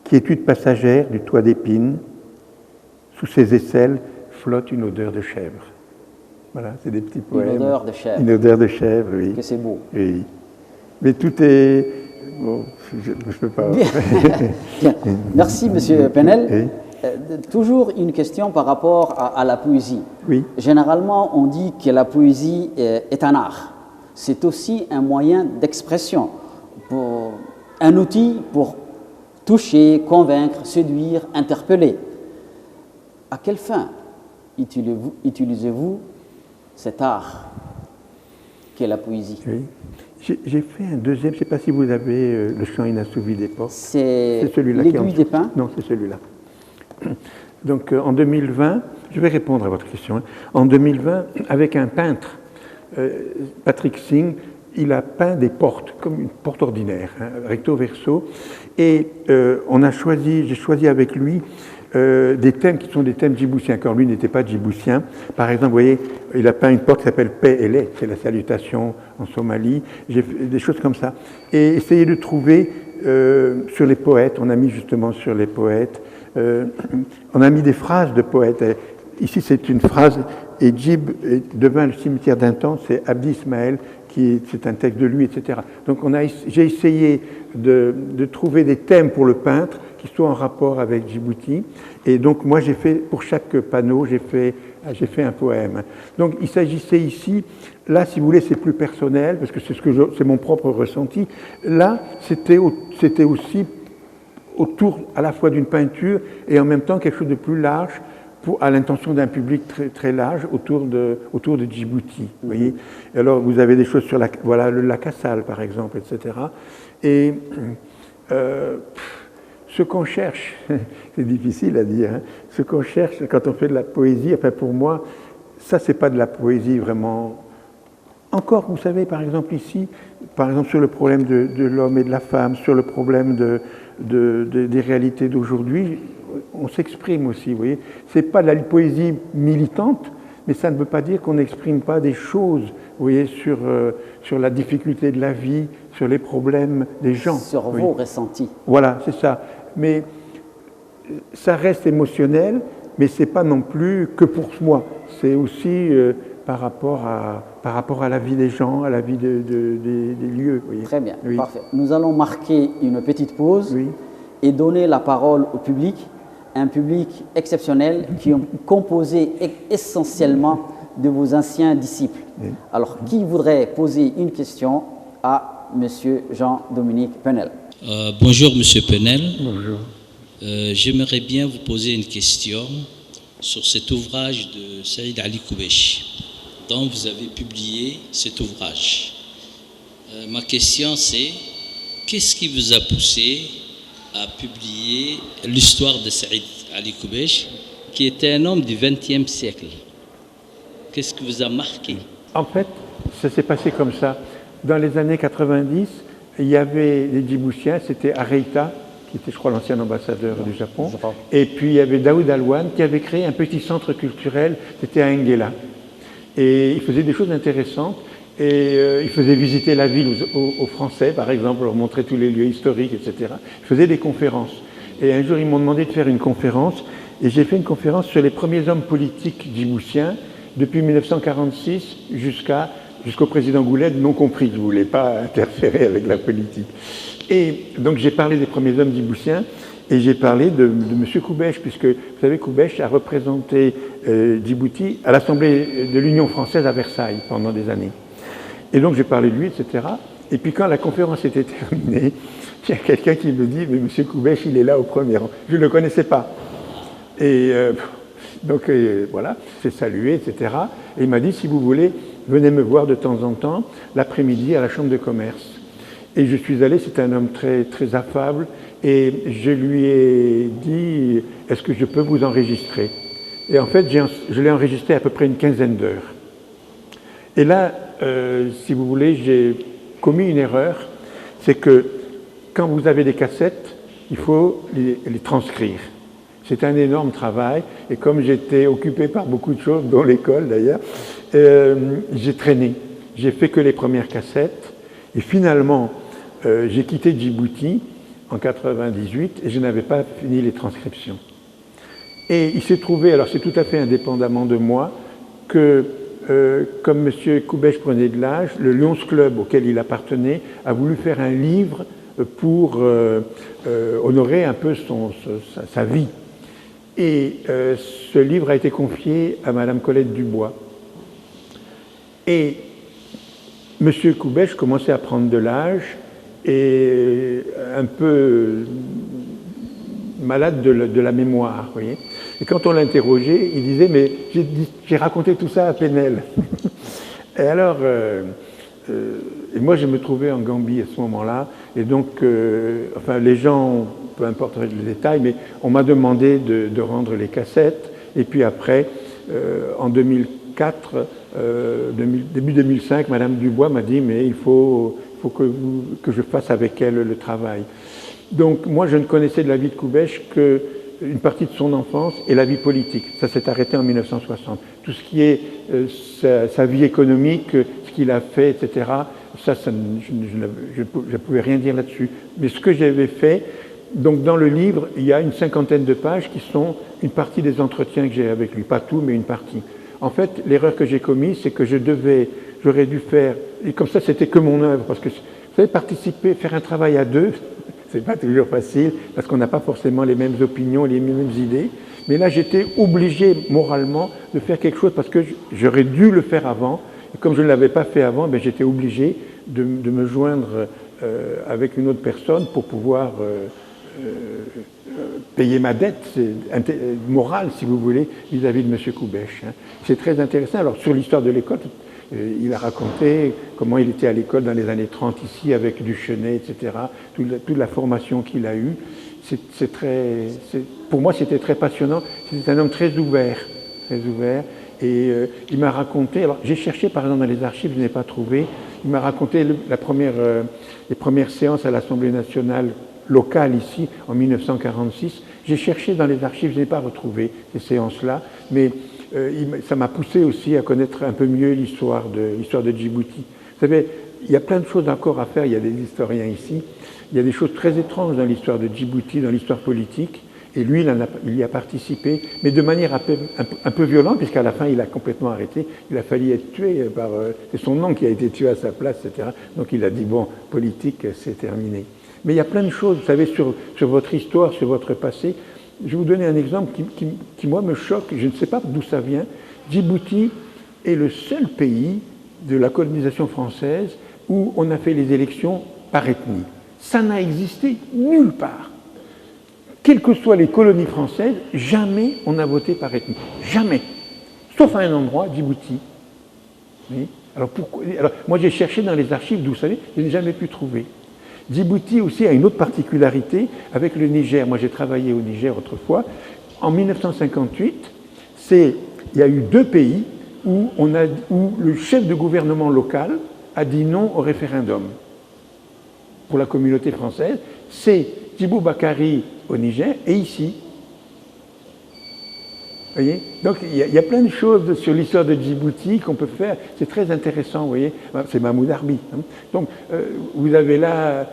quiétude passagère du toit d'épines. Sous ses aisselles flotte une odeur de chèvre. Voilà, c'est des petits poèmes. Une odeur de chèvre. Une odeur de chèvre, oui. Que c'est beau. Oui. Mais tout est... Bon, je ne peux pas... Bien. Merci, Monsieur Penel. Oui. Toujours une question par rapport à la poésie. Oui. Généralement, on dit que la poésie est un art. C'est aussi un moyen d'expression, un outil pour toucher, convaincre, séduire, interpeller. À quelle fin utilisez-vous cet art qu'est la poésie? Oui. J'ai fait un deuxième, je ne sais pas si vous avez Le chant inassouvi des porcs. C'est celui-là. L'Aiguille des Pins? Non, c'est celui-là. Donc en 2020, je vais répondre à votre question. Hein. En 2020, avec un peintre, Patrick Singh, il a peint des portes, comme une porte ordinaire, hein, recto verso. Et j'ai choisi avec lui des thèmes qui sont des thèmes djiboutiens, car lui n'était pas djiboutien. Par exemple, vous voyez, il a peint une porte qui s'appelle Paix et lait, c'est la salutation en Somalie, j'ai fait des choses comme ça. Et essayer de trouver sur les poètes, on a mis justement sur les poètes, on a mis des phrases de poètes. Ici, c'est une phrase, et Djib devint le cimetière d'un temps, c'est Abdi Ismaël, c'est un texte de lui, etc. Donc j'ai essayé de trouver des thèmes pour le peintre qui soient en rapport avec Djibouti. Et donc moi j'ai fait, pour chaque panneau, j'ai fait un poème. Donc il s'agissait ici, là si vous voulez c'est plus personnel, parce que c'est mon propre ressenti. Là c'était aussi autour à la fois d'une peinture et en même temps quelque chose de plus large, à l'intention d'un public très, très large autour de Djibouti. Vous voyez. Et alors, vous avez des choses sur le lac Assal, par exemple, etc. Et ce qu'on cherche, c'est difficile à dire, hein, ce qu'on cherche quand on fait de la poésie, enfin pour moi, ça, c'est pas de la poésie vraiment. Encore, vous savez, par exemple ici, par exemple sur le problème de l'homme et de la femme, sur le problème des réalités d'aujourd'hui, on s'exprime aussi, vous voyez. C'est pas de la poésie militante, mais ça ne veut pas dire qu'on n'exprime pas des choses, vous voyez, sur la difficulté de la vie, sur les problèmes des gens. Sur vos ressentis. Voilà, c'est ça. Mais ça reste émotionnel, mais c'est pas non plus que pour moi. C'est aussi par rapport à la vie des gens, à la vie des lieux. Vous voyez. Très bien, Oui. parfait. Nous allons marquer une petite pause Oui. et donner la parole au public, un public exceptionnel qui est composé essentiellement de vos anciens disciples. Oui. Alors, qui voudrait poser une question à M. Jean-Dominique Penel? Bonjour Monsieur Penel. Bonjour. J'aimerais bien vous poser une question sur cet ouvrage de Saïd Ali Koubèche, dont vous avez publié cet ouvrage. Ma question c'est, qu'est-ce qui vous a poussé à publier l'histoire de Saïd Ali Koubèche, qui était un homme du XXe siècle? Qu'est-ce qui vous a marqué? En fait, ça s'est passé comme ça. Dans les années 90, il y avait les Djiboutiens, c'était Areita, qui était, je crois, l'ancien ambassadeur du Japon. Et puis, il y avait Daoud Alouane, qui avait créé un petit centre culturel, c'était à Nguela. Et il faisait des choses intéressantes. Et il faisait visiter la ville aux Français, par exemple, leur montrer tous les lieux historiques, etc. Il faisait des conférences. Et un jour, ils m'ont demandé de faire une conférence. Et j'ai fait une conférence sur les premiers hommes politiques djiboutiens, depuis 1946 jusqu'au président Gouled, non compris. Je ne voulais pas interférer avec la politique. Et donc j'ai parlé des premiers hommes djiboutiens et j'ai parlé de M. Koubèche, puisque vous savez, Koubèche a représenté Djibouti à l'Assemblée de l'Union française à Versailles pendant des années. Et donc j'ai parlé de lui, etc. Et puis quand la conférence était terminée, il y a quelqu'un qui me dit « Mais M. Koubèche, il est là au premier rang ». Je ne le connaissais pas. Et donc voilà, c'est salué, etc. Et il m'a dit « Si vous voulez, venez me voir de temps en temps, l'après-midi à la Chambre de commerce ». Et je suis allé, c'est un homme très, très affable, et je lui ai dit « Est-ce que je peux vous enregistrer ?» Et en fait, je l'ai enregistré à peu près une quinzaine d'heures. Et là, si vous voulez, j'ai commis une erreur, c'est que quand vous avez des cassettes, il faut les transcrire. C'est un énorme travail, et comme j'étais occupé par beaucoup de choses, dont l'école d'ailleurs, j'ai traîné. J'ai fait que les premières cassettes, et finalement, j'ai quitté Djibouti en 98 et je n'avais pas fini les transcriptions. Et il s'est trouvé, alors c'est tout à fait indépendamment de moi, que comme M. Koubèche prenait de l'âge, le Lions Club auquel il appartenait a voulu faire un livre pour honorer un peu sa vie. Et ce livre a été confié à Mme Colette Dubois. Et M. Koubèche commençait à prendre de l'âge et un peu malade de la mémoire, vous voyez. Et quand on l'interrogeait, il disait « Mais j'ai raconté tout ça à Penel ». Et alors, et moi je me trouvais en Gambie à ce moment-là, et donc, enfin les gens, peu importe les détails, mais on m'a demandé de rendre les cassettes, et puis après, en 2004, début 2005, Madame Dubois m'a dit « Mais il faut que je fasse avec elle le travail ». Donc moi je ne connaissais de la vie de Koubèche qu'une partie de son enfance et la vie politique. Ça s'est arrêté en 1960. Tout ce qui est sa vie économique, ce qu'il a fait, etc., ça je ne pouvais rien dire là-dessus. Mais ce que j'avais fait, donc dans le livre, il y a une cinquantaine de pages qui sont une partie des entretiens que j'ai avec lui. Pas tout, mais une partie. En fait, l'erreur que j'ai commise, c'est que j'aurais dû faire, et comme ça c'était que mon œuvre, parce que vous savez, participer, faire un travail à deux, c'est pas toujours facile, parce qu'on n'a pas forcément les mêmes opinions, les mêmes idées. Mais là, j'étais obligé moralement de faire quelque chose, parce que j'aurais dû le faire avant. Et comme je ne l'avais pas fait avant, j'étais obligé de me joindre avec une autre personne pour pouvoir payer ma dette morale, si vous voulez, vis-à-vis de M. Koubèche. C'est très intéressant. Alors, sur l'histoire de l'école, il a raconté comment il était à l'école dans les années 30 ici, avec Duchenet, etc., toute la formation qu'il a eue. Pour moi, c'était très passionnant. C'était un homme très ouvert, Et il m'a raconté, alors j'ai cherché par exemple dans les archives, je n'ai pas trouvé, il m'a raconté les premières séances à l'Assemblée nationale locale ici en 1946. J'ai cherché dans les archives, je n'ai pas retrouvé ces séances-là, mais ça m'a poussé aussi à connaître un peu mieux l'histoire de Djibouti. Vous savez, il y a plein de choses encore à faire, il y a des historiens ici, il y a des choses très étranges dans l'histoire de Djibouti, dans l'histoire politique, et lui, il y a participé, mais de manière un peu violente, puisqu'à la fin, il a complètement arrêté. Il a failli être tué par... c'est son nom qui a été tué à sa place, etc. Donc il a dit, bon, politique, c'est terminé. Mais il y a plein de choses, vous savez, sur votre histoire, sur votre passé. Je vais vous donner un exemple qui, moi, me choque. Je ne sais pas d'où ça vient. Djibouti est le seul pays de la colonisation française où on a fait les élections par ethnie. Ça n'a existé nulle part. Quelles que soient les colonies françaises, jamais on n'a voté par ethnie. Jamais. Sauf à un endroit, Djibouti. Oui. Alors, pourquoi ? Alors, moi, j'ai cherché dans les archives, vous savez, je n'ai jamais pu trouver. Djibouti aussi a une autre particularité avec le Niger. Moi, j'ai travaillé au Niger autrefois. En 1958, il y a eu 2 pays où le chef de gouvernement local a dit non au référendum pour la communauté française. C'est Djibo Bakary au Niger et ici. Vous voyez ? Donc il y a plein de choses sur l'histoire de Djibouti qu'on peut faire. C'est très intéressant, vous voyez. C'est Mahmoud Arbi. Donc vous avez là,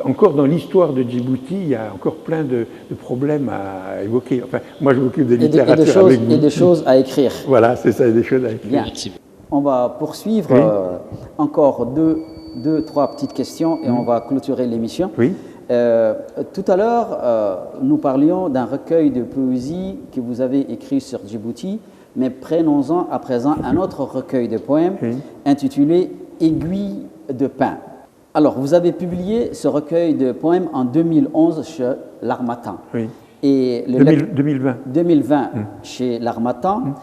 encore dans l'histoire de Djibouti, il y a encore plein de problèmes à évoquer. Enfin, moi je m'occupe de littérature avec vous. Et des choses à écrire. Voilà, c'est ça, des choses à écrire. Bien. On va poursuivre encore deux, trois petites questions et on va clôturer l'émission. Oui. Tout à l'heure, nous parlions d'un recueil de poésie que vous avez écrit sur Djibouti, mais prenons-en à présent un autre recueil de poèmes intitulé « Aiguille de pin ». Alors, vous avez publié ce recueil de poèmes en 2011 chez l'Harmattan. Oui. Et 2020 chez l'Harmattan.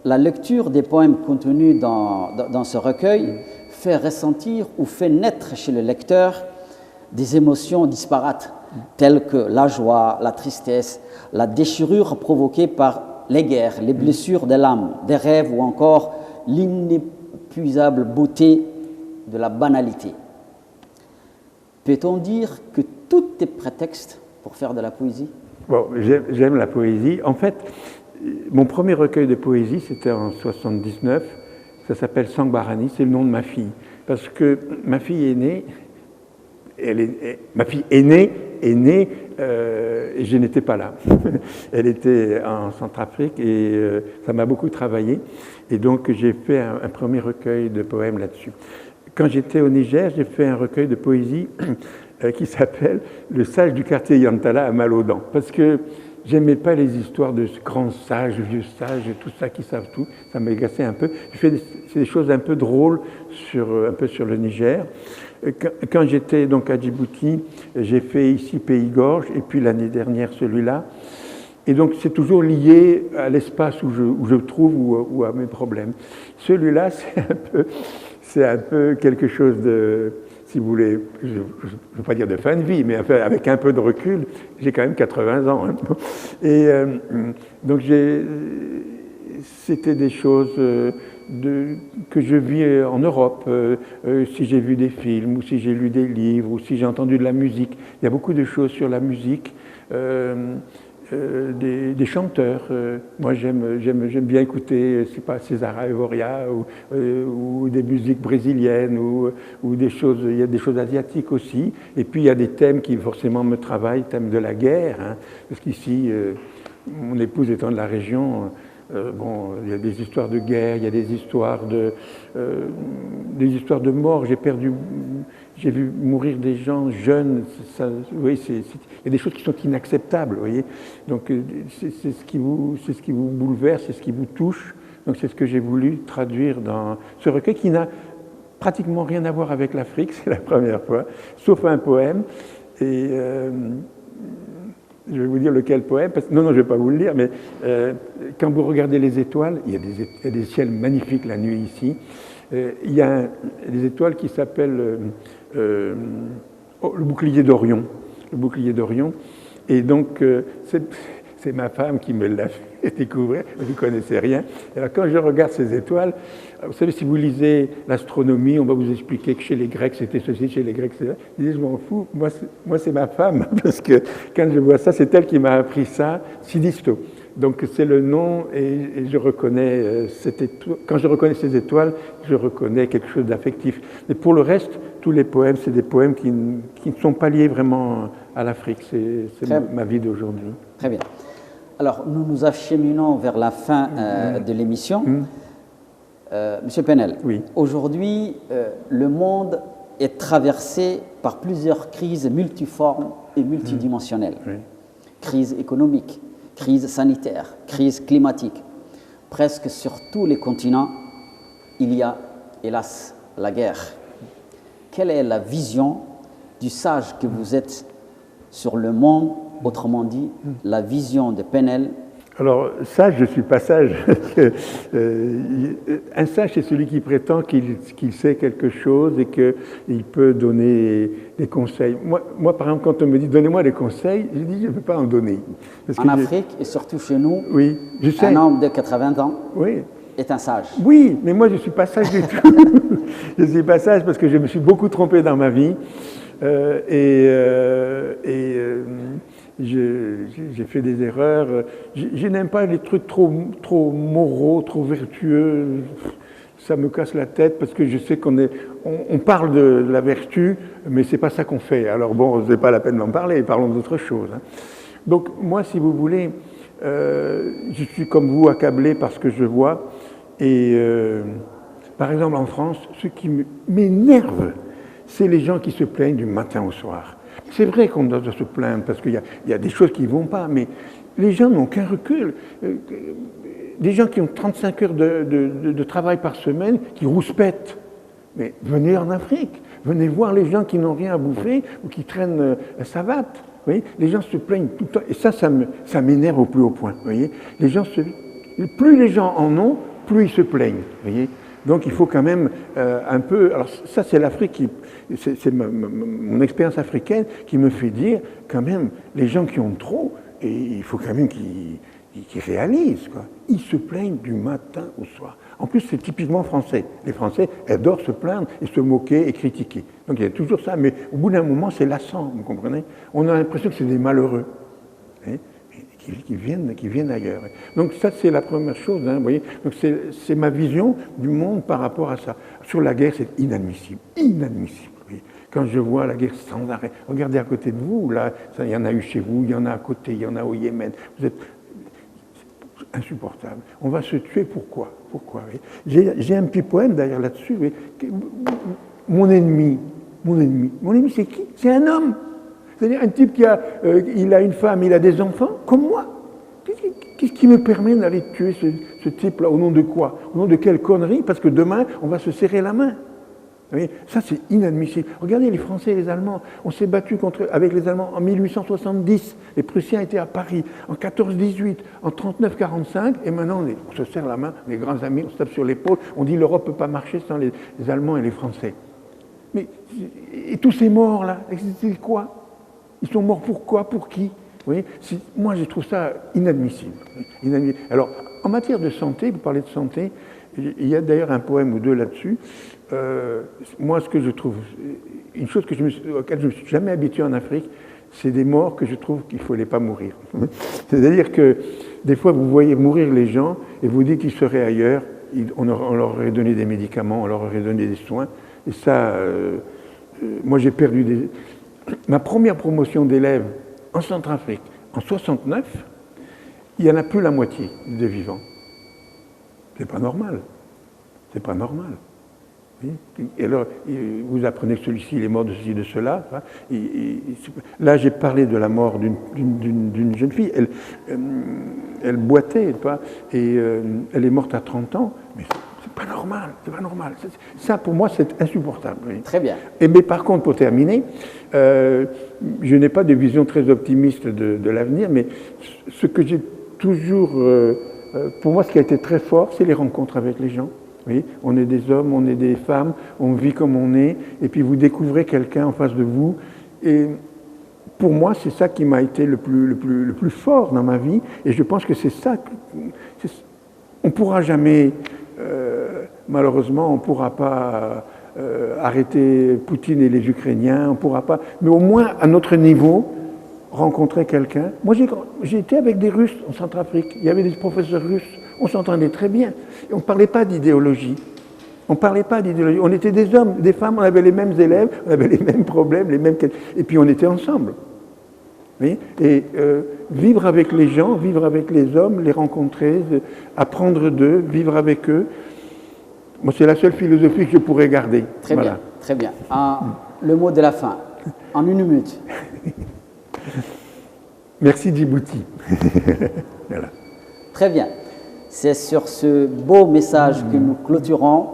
La lecture des poèmes contenus dans ce recueil fait ressentir ou fait naître chez le lecteur des émotions disparates, telles que la joie, la tristesse, la déchirure provoquée par les guerres, les blessures de l'âme, des rêves ou encore l'inépuisable beauté de la banalité. Peut-on dire que tout est prétexte pour faire de la poésie ? Bon, j'aime la poésie. En fait, mon premier recueil de poésie, c'était en 79. Ça s'appelle Sangbarani, c'est le nom de ma fille. Parce que ma fille aînée, ma fille aînée est née et je n'étais pas là. Elle était en Centrafrique et ça m'a beaucoup travaillé. Et donc j'ai fait un premier recueil de poèmes là-dessus. Quand j'étais au Niger, j'ai fait un recueil de poésie qui s'appelle « Le sage du quartier Yantala a mal aux dents ». Parce que j'aimais pas les histoires de grands sages, vieux sages, tout ça qui savent tout. Ça m'agaçait un peu. C'est des choses un peu drôles un peu sur le Niger. Quand j'étais donc à Djibouti, j'ai fait ici Pays-Gorge et puis l'année dernière celui-là. Et donc c'est toujours lié à l'espace où je trouve ou à mes problèmes. Celui-là, c'est un peu quelque chose de, si vous voulez, je ne veux pas dire de fin de vie, mais avec un peu de recul, j'ai quand même 80 ans. Hein. Et donc c'était des choses que je vis en Europe, si j'ai vu des films, ou si j'ai lu des livres, ou si j'ai entendu de la musique. Il y a beaucoup de choses sur la musique, des chanteurs. Moi, j'aime bien écouter, c'est pas César Evoria, ou des musiques brésiliennes, ou des choses. Il y a des choses asiatiques aussi. Et puis il y a des thèmes qui forcément me travaillent, thèmes de la guerre, hein, parce qu'ici, mon épouse étant de la région. Bon, il y a des histoires de guerre, il y a des histoires de mort. J'ai vu mourir des gens jeunes. Oui, il y a des choses qui sont inacceptables, vous voyez. Donc c'est ce qui vous bouleverse, c'est ce qui vous touche. Donc c'est ce que j'ai voulu traduire dans ce recueil qui n'a pratiquement rien à voir avec l'Afrique, c'est la première fois, sauf un poème. Et je vais vous dire lequel poème, non, je ne vais pas vous le lire, mais quand vous regardez les étoiles, il y a des ciels magnifiques la nuit ici. Il y a des étoiles qui s'appellent le bouclier d'Orion. Le bouclier d'Orion. Et donc, c'est ma femme qui me l'a fait découvrir, je ne connaissais rien. Alors quand je regarde ces étoiles, vous savez, si vous lisez l'astronomie, on va vous expliquer que chez les Grecs c'était ceci, chez les Grecs c'est ça. Je dis, je m'en fous, moi c'est ma femme, parce que quand je vois ça, c'est elle qui m'a appris ça, Sidisto. Donc c'est le nom et je reconnais cette étoile. Quand je reconnais ces étoiles, je reconnais quelque chose d'affectif. Mais pour le reste, tous les poèmes, c'est des poèmes qui ne sont pas liés vraiment à l'Afrique. C'est ma vie d'aujourd'hui. Très bien. Alors nous nous acheminons vers la fin de l'émission. Monsieur Penel, oui. Aujourd'hui, le monde est traversé par plusieurs crises multiformes et multidimensionnelles. Oui. Crise économique, crise sanitaire, crise climatique. Presque sur tous les continents, il y a, hélas, la guerre. Quelle est la vision du sage que vous êtes sur le monde, autrement dit, la vision de Penel? Alors, sage, je ne suis pas sage. Un sage, c'est celui qui prétend qu'il sait quelque chose et qu'il peut donner des conseils. Moi, par exemple, quand on me dit « donnez-moi des conseils », je dis « je ne peux pas en donner ». En Afrique, et surtout chez nous, oui, je sais. Un homme de 80 ans oui. est un sage. Oui, mais moi, je ne suis pas sage du tout. Je ne suis pas sage parce que je me suis beaucoup trompé dans ma vie. J'ai fait des erreurs. Je n'aime pas les trucs trop moraux, trop vertueux. Ça me casse la tête parce que je sais on parle de la vertu, mais c'est pas ça qu'on fait. Alors bon, c'est pas la peine d'en parler. Parlons d'autre chose. Donc moi, si vous voulez, je suis comme vous accablé par ce que je vois. Et par exemple, en France, ce qui m'énerve, c'est les gens qui se plaignent du matin au soir. C'est vrai qu'on doit se plaindre parce qu'il y a des choses qui ne vont pas, mais les gens n'ont qu'un recul. Des gens qui ont 35 heures de travail par semaine, qui rouspètent. Mais venez en Afrique, venez voir les gens qui n'ont rien à bouffer ou qui traînent la savate. Vous voyez, les gens se plaignent tout le temps. Et ça m'énerve au plus haut point. Vous voyez, plus les gens en ont, plus ils se plaignent. Vous voyez. Donc il faut quand même un peu... Alors ça, c'est l'Afrique, c'est mon expérience africaine qui me fait dire quand même, les gens qui ont trop, et il faut quand même qu'ils réalisent, quoi. Ils se plaignent du matin au soir. En plus, c'est typiquement français. Les Français adorent se plaindre et se moquer et critiquer. Donc il y a toujours ça, mais au bout d'un moment, c'est lassant, vous comprenez? On a l'impression que c'est des malheureux. Hein, qui viennent ailleurs. Donc ça, c'est la première chose. Hein, vous voyez. Donc c'est ma vision du monde par rapport à ça. Sur la guerre, c'est inadmissible. Inadmissible. Oui. Quand je vois la guerre sans arrêt, regardez à côté de vous, là, il y en a eu chez vous, il y en a à côté, il y en a au Yémen. Vous êtes insupportable. On va se tuer, pourquoi? Pourquoi? Oui. J'ai un petit poème d'ailleurs là-dessus. Oui. Mon ennemi, c'est qui? C'est un homme. C'est-à-dire un type il a une femme, il a des enfants, comme moi. Qu'est-ce qui me permet d'aller tuer ce type-là? Au nom de quoi? Au nom de quelle connerie? Parce que demain, on va se serrer la main. Vous voyez, ça, c'est inadmissible. Regardez les Français et les Allemands. On s'est battu avec les Allemands en 1870. Les Prussiens étaient à Paris en 14-18, en 39-45. Et maintenant, on se serre la main, les grands amis, on se tape sur l'épaule. On dit l'Europe ne peut pas marcher sans les Allemands et les Français. Mais et tous ces morts-là, c'est quoi? Ils sont morts pour quoi? Pour qui? Vous voyez, moi, je trouve ça inadmissible. Alors, en matière de santé, vous parlez de santé, il y a d'ailleurs un poème ou deux là-dessus. Moi, ce que je trouve, une chose auquel je ne me suis jamais habitué en Afrique, c'est des morts que je trouve qu'il ne fallait pas mourir. C'est-à-dire que des fois, vous voyez mourir les gens et vous dites qu'ils seraient ailleurs, on leur aurait donné des médicaments, on leur aurait donné des soins. Et ça, moi, j'ai perdu ma première promotion d'élèves en Centrafrique, en 69, il n'y en a plus la moitié des vivants. C'est pas normal. C'est pas normal. Et alors, vous apprenez que celui-ci, il est mort de ceci, de cela. Là, j'ai parlé de la mort d'une jeune fille. Elle boitait, et elle est morte à 30 ans. Mais c'est pas normal, c'est pas normal. Ça, pour moi, c'est insupportable. Oui. Très bien. Mais par contre, pour terminer, je n'ai pas de vision très optimiste de l'avenir, mais ce que j'ai toujours... pour moi, ce qui a été très fort, c'est les rencontres avec les gens. Oui, on est des hommes, on est des femmes, on vit comme on est, et puis vous découvrez quelqu'un en face de vous, et pour moi, c'est ça qui m'a été le plus fort dans ma vie. Et je pense que c'est ça. On ne pourra jamais, malheureusement, on ne pourra pas arrêter Poutine et les Ukrainiens. On ne pourra pas. Mais au moins, à notre niveau, rencontrer quelqu'un. Moi, j'ai été avec des Russes en Centrafrique. Il y avait des professeurs russes. On s'entendait très bien. Et on ne parlait pas d'idéologie. On ne parlait pas d'idéologie. On était des hommes, des femmes, on avait les mêmes élèves, on avait les mêmes problèmes, et puis on était ensemble. Oui, et vivre avec les gens, vivre avec les hommes, les rencontrer, apprendre d'eux, vivre avec eux, moi c'est la seule philosophie que je pourrais garder. Très bien, très bien. Le mot de la fin, en 1 minute. Merci Djibouti. Voilà. Très bien. C'est sur ce beau message que nous clôturons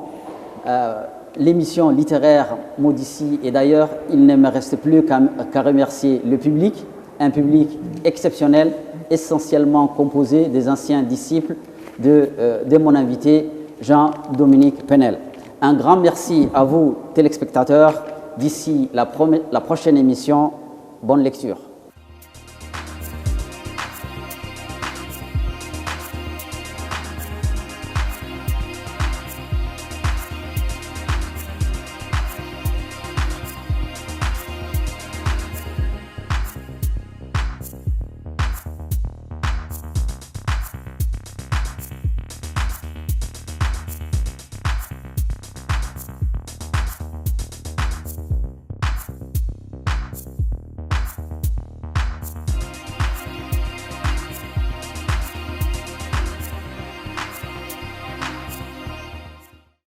l'émission littéraire Modici. Et d'ailleurs, il ne me reste plus qu'à remercier le public, un public exceptionnel, essentiellement composé des anciens disciples de mon invité, Jean-Dominique Penel. Un grand merci à vous, téléspectateurs. D'ici la prochaine émission, bonne lecture.